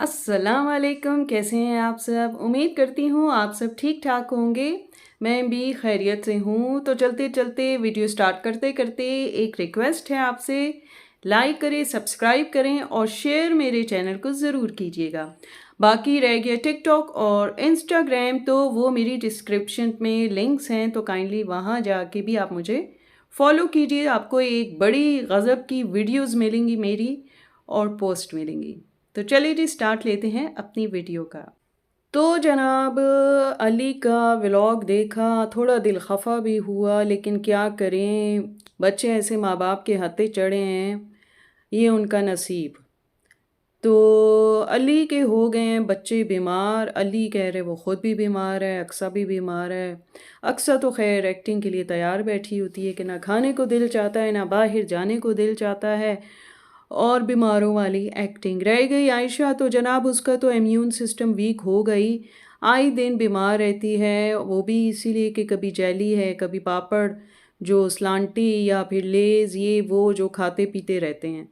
अस्सलाम वालेकुम, कैसे हैं आप सब? उम्मीद करती हूँ आप सब ठीक-ठाक होंगे। मैं भी खैरियत से हूँ। तो चलते-चलते वीडियो स्टार्ट करते-करते एक रिक्वेस्ट है आपसे, लाइक करें, सब्सक्राइब करें और शेयर मेरे चैनल को ज़रूर कीजिएगा। बाकी रह गया टिकटॉक और इंस्टाग्राम, तो वो मेरी डिस्क्रिप्शन में लिंक्स हैं, तो काइंडली वहाँ जाके भी आप मुझे फॉलो कीजिए। आपको एक बड़ी गज़ब की वीडियोज़ मिलेंगी मेरी और पोस्ट मिलेंगी। तो चलिए जी स्टार्ट लेते हैं अपनी वीडियो का। तो जनाब, अली का व्लॉग देखा, थोड़ा दिल खफा भी हुआ, लेकिन क्या करें, बच्चे ऐसे माँ बाप के हत्थे चढ़े हैं, ये उनका नसीब। तो अली के हो गए हैं बच्चे बीमार। अली कह रहे वो ख़ुद भी बीमार है, अक्सा भी बीमार है। अक्सा तो खैर एक्टिंग के लिए तैयार बैठी होती है कि ना खाने को दिल चाहता है, ना बाहर जाने को दिल चाहता है, और बीमारों वाली एक्टिंग रह गई। आयशा तो जनाब, उसका तो इम्यून सिस्टम वीक हो गई, आए दिन बीमार रहती है। वो भी इसीलिए कि कभी जेली है, कभी पापड़ जो स्लांटी या फिर लेज़, ये वो जो खाते पीते रहते हैं।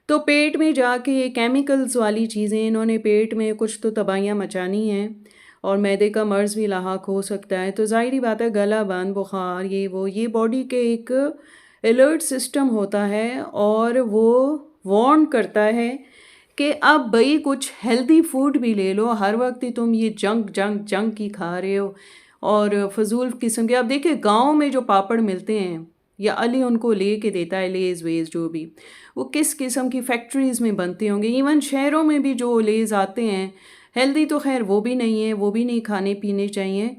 तो पेट में जाके ये केमिकल्स वाली चीज़ें, इन्होंने पेट में कुछ तो तबाहियाँ मचानी हैं और मैदे का मर्ज़ भी लाहक हो सकता है। तो ज़ाहिर बात है, गला बंद, बुखार, ये वो, ये बॉडी के एक अलर्ट सिस्टम होता है और वो वार्न करता है कि अब भई कुछ हेल्दी फूड भी ले लो। हर वक्त ही तुम ये जंक जंक जंक ही खा रहे हो और फजूल किस्म के। अब देखिए, गांव में जो पापड़ मिलते हैं या अली उनको ले के देता है, लेज़ वेज़ जो भी, वो किस किस्म की फैक्ट्रीज़ में बनते होंगे। इवन शहरों में भी जो लेज़ आते हैं, हेल्दी तो खैर वो भी नहीं है, वो भी नहीं खाने पीने चाहिए।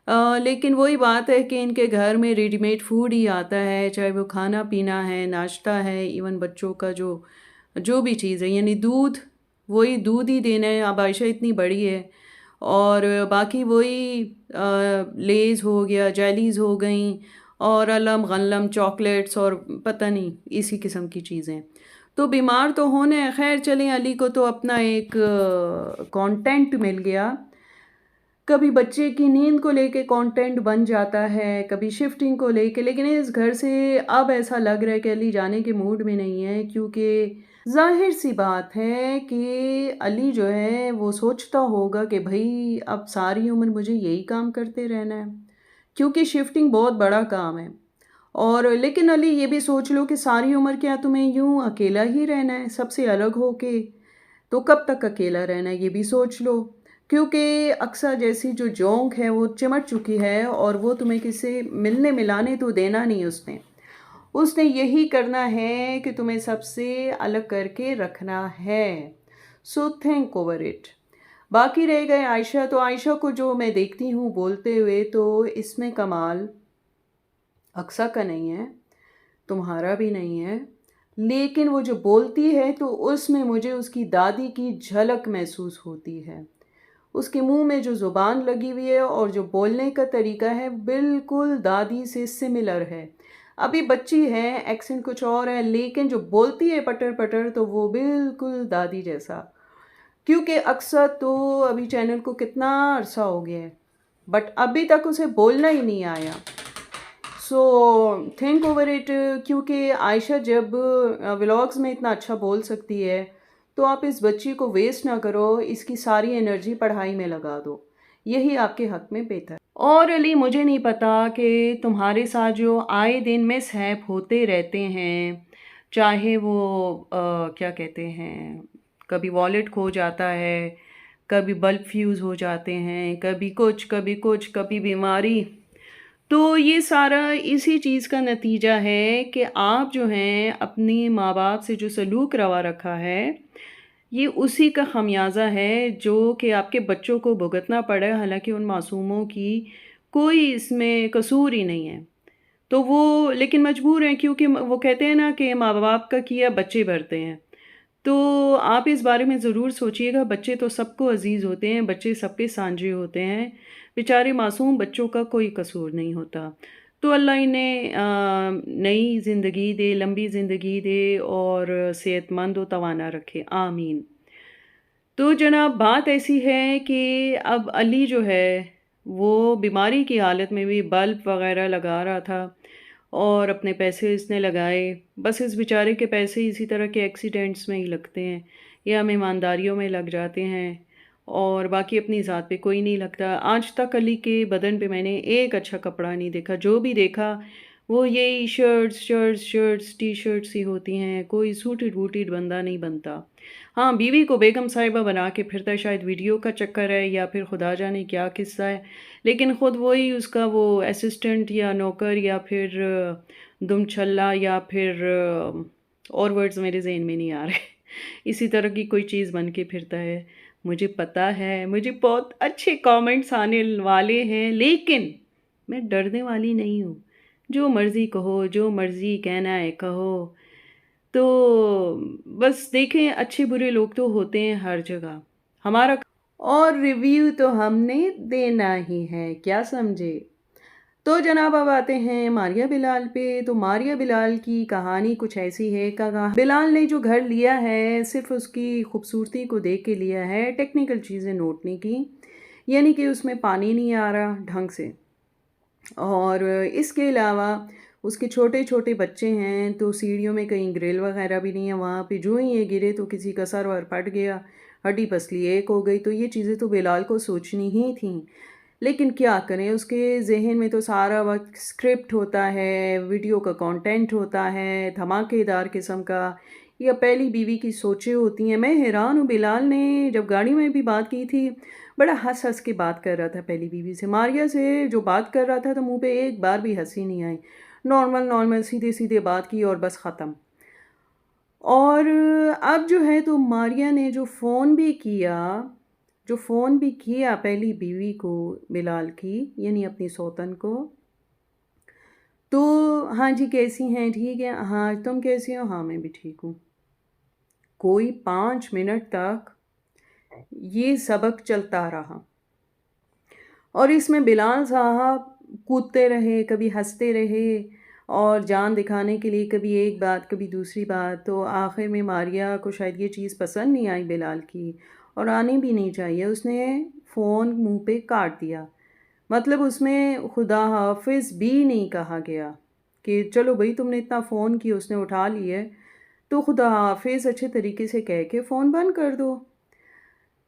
लेकिन वही बात है कि इनके घर में रेडीमेड फूड ही आता है, चाहे वो खाना पीना है, नाश्ता है, इवन बच्चों का जो जो भी चीज़ है, यानी दूध, वही दूध ही देना है। अब आयशा इतनी बड़ी है और बाकी वही लेज़ हो गया, जेलीज़ हो गई और अलम गलम चॉकलेट्स और पता नहीं इसी किस्म की चीज़ें। तो बीमार तो होने हैं। खैर चलें, अली को तो अपना एक कंटेंट मिल गया। कभी बच्चे की नींद को लेके कंटेंट बन जाता है, कभी शिफ्टिंग को लेके, लेकिन इस घर से अब ऐसा लग रहा है कि अली जाने के मूड में नहीं है, क्योंकि ज़ाहिर सी बात है कि अली जो है वो सोचता होगा कि भाई अब सारी उम्र मुझे यही काम करते रहना है, क्योंकि शिफ्टिंग बहुत बड़ा काम है। और लेकिन अली ये भी सोच लो कि सारी उम्र क्या तुम्हें यूं अकेला ही रहना है सबसे अलग होके? तो कब तक अकेला रहना है, ये भी सोच लो। क्योंकि अक्सर जैसी जो जोंक है वो चिमट चुकी है और वो तुम्हें किसी मिलने मिलाने तो देना नहीं उसने। उसने यही करना है कि तुम्हें सबसे अलग करके रखना है। So think over it. बाकी रह गए आयशा, तो आयशा को जो मैं देखती हूँ बोलते हुए, तो इसमें कमाल अक्सा का नहीं है, तुम्हारा भी नहीं है, लेकिन वो जो बोलती है तो उसमें मुझे उसकी दादी की झलक महसूस होती है। उसके मुंह में जो ज़ुबान लगी हुई है और जो बोलने का तरीका है, बिल्कुल दादी से सिमिलर है। अभी बच्ची है, एक्सेंट कुछ और है, लेकिन जो बोलती है पटर पटर, तो वो बिल्कुल दादी जैसा। क्योंकि अक्सर तो अभी चैनल को कितना अरसा हो गया है, बट अभी तक उसे बोलना ही नहीं आया। So think over it. क्योंकि आयशा जब व्लॉग्स में इतना अच्छा बोल सकती है, तो आप इस बच्ची को वेस्ट ना करो, इसकी सारी एनर्जी पढ़ाई में लगा दो, यही आपके हक में बेहतर। और अली, मुझे नहीं पता कि तुम्हारे साथ जो आए दिन मिसहैप होते रहते हैं, चाहे वो क्या कहते हैं, कभी वॉलेट खो जाता है, कभी बल्ब फ्यूज़ हो जाते हैं, कभी कुछ कभी कुछ, कभी बीमारी, तो ये सारा इसी चीज़ का नतीजा है कि आप जो हैं अपने माँ बाप से जो सलूक रवा रखा है, ये उसी का खमियाजा है जो कि आपके बच्चों को भुगतना पड़ा है। हालांकि उन मासूमों की कोई इसमें कसूर ही नहीं है, तो वो लेकिन मजबूर हैं, क्योंकि वो कहते हैं ना कि माँ बाप का किया बच्चे भरते हैं। तो आप इस बारे में ज़रूर सोचिएगा। बच्चे तो सबको अजीज़ होते हैं, बच्चे सबके सांझे होते हैं, बेचारे मासूम बच्चों का कोई कसूर नहीं होता। तो अल्लाह इन्हें नई ज़िंदगी दे, लंबी ज़िंदगी दे और सेहतमंद व तवाना रखे, आमीन। तो जनाब, बात ऐसी है कि अब अली जो है वो बीमारी की हालत में भी बल्ब वगैरह लगा रहा था और अपने पैसे इसने लगाए। बस इस बेचारे के पैसे इसी तरह के एक्सीडेंट्स में ही लगते हैं या मेहमानदारियों में लग जाते हैं और बाकी अपनी ज़ात पे कोई नहीं लगता। आज तक अली के बदन पे मैंने एक अच्छा कपड़ा नहीं देखा, जो भी देखा वो यही शर्ट्स टी शर्ट्स ही होती हैं, कोई सूटेड वूटेड बंदा नहीं बनता। हाँ, बीवी को बेगम साहिबा बना के फिरता है, शायद वीडियो का चक्कर है या फिर खुदा जाने क्या किस्सा है, लेकिन ख़ुद वही उसका वो असिस्टेंट या नौकर या फिर दुमछल्ला या फिर और वर्ड्स मेरे ज़हन में नहीं आ रहे इसी तरह की कोई चीज़ बन के फिरता है। मुझे पता है मुझे बहुत अच्छे कमेंट्स आने वाले हैं, लेकिन मैं डरने वाली नहीं हूँ। जो मर्ज़ी कहो, जो मर्ज़ी कहना है कहो। तो बस देखें, अच्छे बुरे लोग तो होते हैं हर जगह। हमारा और रिव्यू तो हमने देना ही है, क्या समझे? तो जनाब अब आते हैं मारिया बिलाल पे। तो मारिया बिलाल की कहानी कुछ ऐसी है बिलाल ने जो घर लिया है सिर्फ उसकी खूबसूरती को देख के लिया है, टेक्निकल चीज़ें नोट नहीं की। यानी कि उसमें पानी नहीं आ रहा ढंग से, और इसके अलावा उसके छोटे छोटे बच्चे हैं, तो सीढ़ियों में कहीं ग्रिल वगैरह भी नहीं है। वहाँ पे जो ही ये गिरे तो किसी का सर वर फट गया, हड्डी पसली एक हो गई। तो ये चीज़ें तो बिलाल को सोचनी ही थी, लेकिन क्या करें, उसके ज़हन में तो सारा वक्त स्क्रिप्ट होता है, वीडियो का कंटेंट होता है धमाकेदार किस्म का, या पहली बीवी की सोचें होती हैं। मैं हैरान हूँ, बिलाल ने जब गाड़ी में भी बात की थी बड़ा हंस हंस के बात कर रहा था पहली बीवी से। मारिया से जो बात कर रहा था तो मुंह पे एक बार भी हंसी नहीं आई, नॉर्मल नॉर्मल सीधे सीधे बात की और बस ख़त्म। और अब जो है तो मारिया ने जो फ़ोन भी किया पहली बीवी को, बिलाल की यानी अपनी सौतन को, तो हाँ जी कैसी हैं, ठीक है, हाँ तुम कैसी हो, हाँ मैं भी ठीक हूँ। कोई 5 मिनट तक ये सबक चलता रहा और इसमें बिलाल साहब कूदते रहे, कभी हंसते रहे और जान दिखाने के लिए कभी एक बात कभी दूसरी बात। तो आखिर में मारिया को शायद ये चीज़ पसंद नहीं आई बिलाल की, और आनी भी नहीं चाहिए। उसने फ़ोन मुंह पे काट दिया। मतलब उसमें खुदा हाफिज़ भी नहीं कहा गया कि चलो भाई तुमने इतना फ़ोन किया, उसने उठा लिया तो खुदा हाफिज़ अच्छे तरीके से कह के फ़ोन बंद कर दो।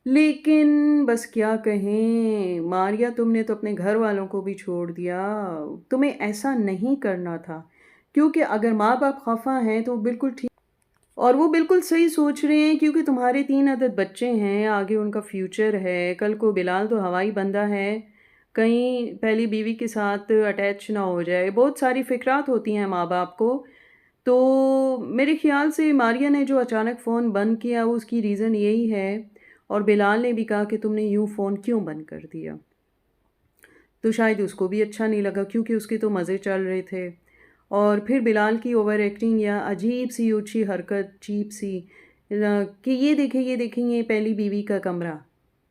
लेकिन बस क्या कहें मारिया, तुमने तो अपने घर वालों को भी छोड़ दिया। तुम्हें ऐसा नहीं करना था, क्योंकि अगर माँ बाप खफा हैं तो बिल्कुल ठीक, और वो बिल्कुल सही सोच रहे हैं, क्योंकि तुम्हारे 3 अदद बच्चे हैं, आगे उनका फ्यूचर है। कल को बिलाल तो हवाई बंदा है, कहीं पहली बीवी के साथ अटैच ना हो जाए। बहुत सारी फ़िक्रात होती हैं माँ बाप को। तो मेरे ख़्याल से मारिया ने जो अचानक फ़ोन बंद किया वो उसकी रीज़न यही है, और बिलाल ने भी कहा कि तुमने यूँ फ़ोन क्यों बंद कर दिया। तो शायद उसको भी अच्छा नहीं लगा, क्योंकि उसके तो मज़े चल रहे थे। और फिर बिलाल की ओवर एक्टिंग या अजीब सी ऊँची हरकत, चीप सी, कि ये देखें ये पहली बीवी का कमरा।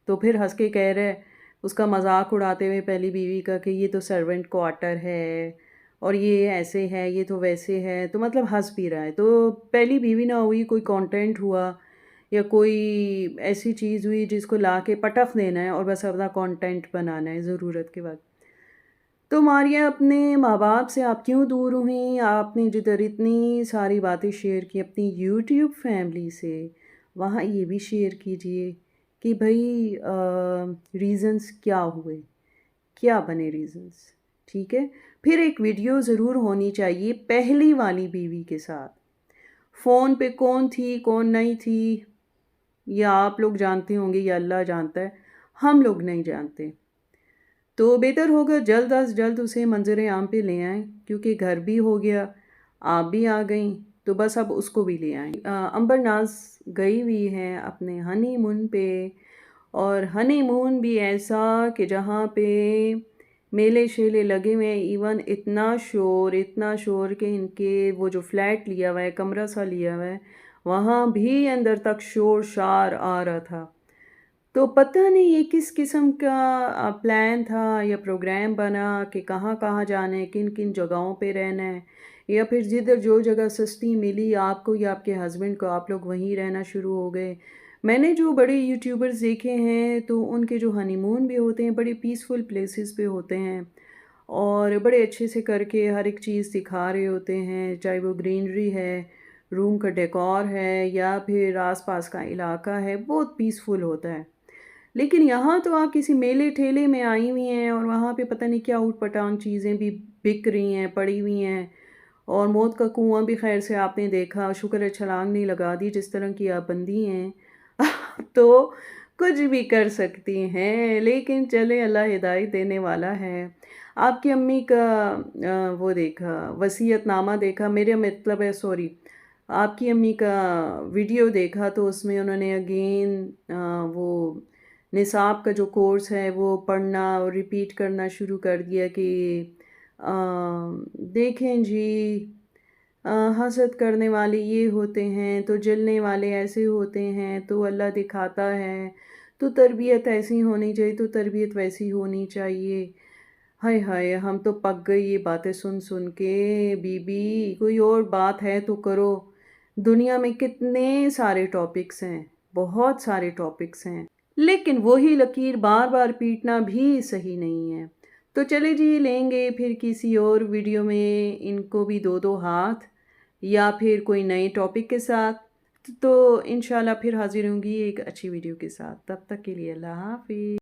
तो फिर हंस के कह रहे, उसका मजाक उड़ाते हुए पहली बीवी का, कि ये तो सर्वेंट क्वार्टर है और ये ऐसे है, ये तो वैसे है। तो मतलब हंस भी रहा है। तो पहली बीवी ना हुई, कोई कंटेंट हुआ या कोई ऐसी चीज़ हुई जिसको ला के पटख देना है और बस अपना कंटेंट बनाना है ज़रूरत के वक्त। तो मारिया, अपने माँ बाप से आप क्यों दूर हुई? आपने जिधर इतनी सारी बातें शेयर की अपनी यूट्यूब फैमिली से, वहाँ ये भी शेयर कीजिए कि भाई रीज़न्स क्या हुए, क्या बने रीज़न्स, ठीक है? फिर एक वीडियो ज़रूर होनी चाहिए पहली वाली बीवी के साथ। फ़ोन पे कौन थी कौन नहीं थी, या आप लोग जानते होंगे या अल्लाह जानता है, हम लोग नहीं जानते। तो बेहतर होगा जल्द अज़ जल्द उसे मंज़र आम पे ले आएँ, क्योंकि घर भी हो गया, आप भी आ गईं, तो बस अब उसको भी ले आएँ। अंबर नाज़ गई हुई हैं अपने हनीमून पे, और हनीमून भी ऐसा कि जहाँ पे मेले शेले लगे हुए हैं। इवन इतना शोर कि इनके वो जो फ्लैट लिया हुआ है, कमरा सा लिया हुआ है, वहाँ भी अंदर तक शोर शार आ रहा था। तो पता नहीं ये किस किस्म का प्लान था या प्रोग्राम बना कि कहाँ कहाँ जाना है, किन किन जगहों पे रहना है, या फिर जिधर जो जगह सस्ती मिली आपको या आपके हस्बैंड को, आप लोग वहीं रहना शुरू हो गए। मैंने जो बड़े यूट्यूबर्स देखे हैं तो उनके जो हनीमून भी होते हैं बड़े पीसफुल प्लेसेस पे होते हैं, और बड़े अच्छे से करके हर एक चीज़ दिखा रहे होते हैं, चाहे वो ग्रीनरी है, रूम का डेकोर है या फिर आसपास का इलाका है, बहुत पीसफुल होता है। लेकिन यहाँ तो आप किसी मेले ठेले में आई हुई हैं और वहाँ पे पता नहीं क्या ऊट-पटांग चीज़ें भी बिक रही हैं, पड़ी हुई हैं। और मौत का कुआँ भी खैर से आपने देखा, शुक्र है छलांग नहीं लगा दी जिस तरह की आप बंदी हैं। तो कुछ भी कर सकती हैं, लेकिन चलें अल्लाह हिदायत देने वाला है। आपकी अम्मी का वो देखा, वसीयतनामा देखा, मेरा मतलब है सॉरी, आपकी अम्मी का वीडियो देखा तो उसमें उन्होंने अगेन वो निसाब का जो कोर्स है वो पढ़ना और रिपीट करना शुरू कर दिया कि अ, देखें जी, हसद करने वाले ये होते हैं तो जलने वाले ऐसे होते हैं तो अल्लाह दिखाता है, तो तरबियत ऐसी होनी चाहिए तो तरबियत वैसी होनी चाहिए। हाय हाय, हम तो पक गई ये बातें सुन सुन के। बीबी कोई और बात है तो करो। दुनिया में कितने सारे टॉपिक्स हैं, बहुत सारे टॉपिक्स हैं, लेकिन वही लकीर बार बार पीटना भी सही नहीं है। तो चले जी, लेंगे फिर किसी और वीडियो में इनको भी दो दो हाथ, या फिर कोई नए टॉपिक के साथ। तो इंशाल्लाह फिर हाजिर होंगी एक अच्छी वीडियो के साथ। तब तक के लिए अल्लाह हाफिज़।